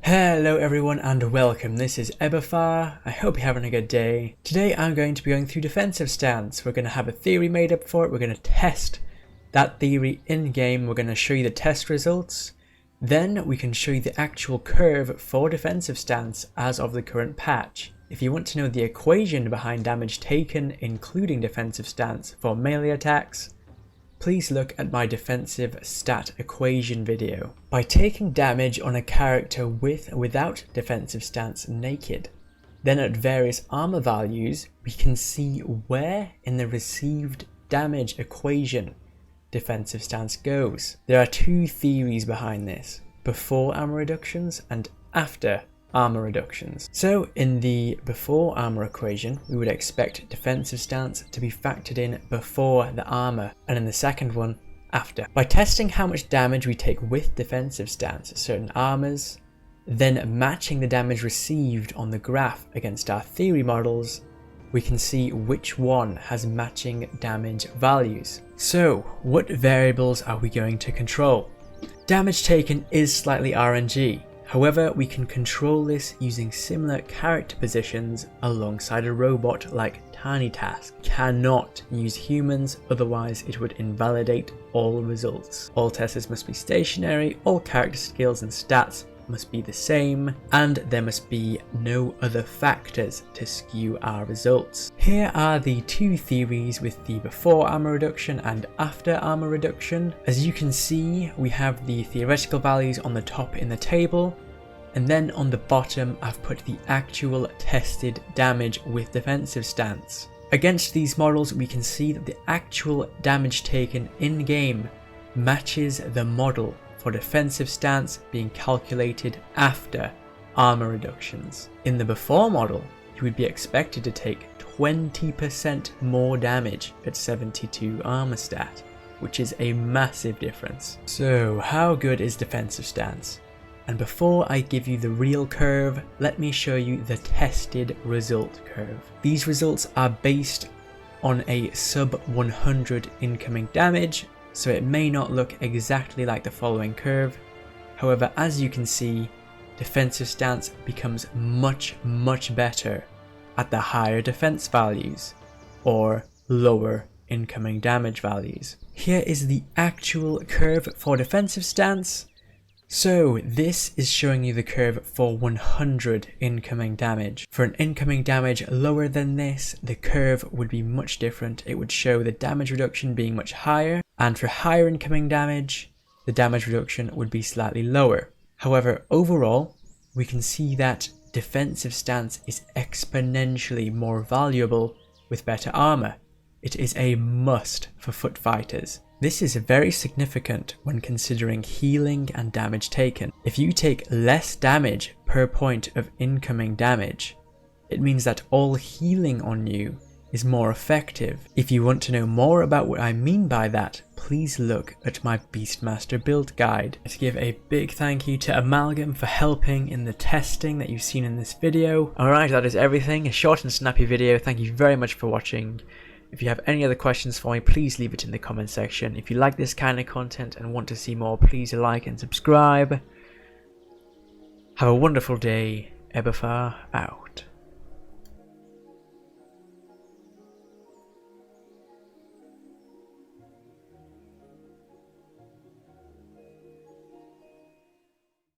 Hello everyone and welcome, this is Ebefar. I hope you're having a good day. Today I'm going to be going through defensive stance. We're going to have a theory made up for it, we're going to test that theory in game, we're going to show you the test results. Then we can show you the actual curve for defensive stance as of the current patch. If you want to know the equation behind damage taken, including defensive stance for melee attacks, please look at my defensive stat equation video. By taking damage on a character with or without defensive stance naked, then at various armor values we can see where in the received damage equation defensive stance goes. There are two theories behind this: before armor reductions and after armor reductions. So in the before armor equation we would expect defensive stance to be factored in before the armor, and in the second one after. By testing how much damage we take with defensive stance at certain armors, then matching the damage received on the graph against our theory models, we can see which one has matching damage values. So what variables are we going to control? Damage taken is slightly RNG. However, we can control this using similar character positions alongside a robot like Tiny Task. Cannot use humans, otherwise it would invalidate all results. All testers must be stationary, all character skills and stats must be the same, and there must be no other factors to skew our results. Here are the two theories with the before armor reduction and after armor reduction. As you can see, we have the theoretical values on the top in the table, and then on the bottom I've put the actual tested damage with defensive stance. Against these models we can see that the actual damage taken in game matches the model for defensive stance being calculated after armor reductions. In the before model, you would be expected to take 20% more damage at 72 armor stat, which is a massive difference. So how good is defensive stance? And before I give you the real curve, let me show you the tested result curve. These results are based on a sub 100 incoming damage, so it may not look exactly like the following curve. However, as you can see, defensive stance becomes much better at the higher defense values or lower incoming damage values. Here is the actual curve for defensive stance. So this is showing you the curve for 100 incoming damage. For an incoming damage lower than this, the curve would be much different. It would show the damage reduction being much higher, and for higher incoming damage, the damage reduction would be slightly lower. However, overall, we can see that defensive stance is exponentially more valuable with better armor. It is a must for foot fighters. This is very significant when considering healing and damage taken. If you take less damage per point of incoming damage, it means that all healing on you is more effective. If you want to know more about what I mean by that, please look at my Beastmaster build guide. Let's give a big thank you to Amalgam for helping in the testing that you've seen in this video. Alright, that is everything. A short and snappy video. Thank you very much for watching. If you have any other questions for me, please leave it in the comment section. If you like this kind of content and want to see more, please like and subscribe. Have a wonderful day. Ebefar out.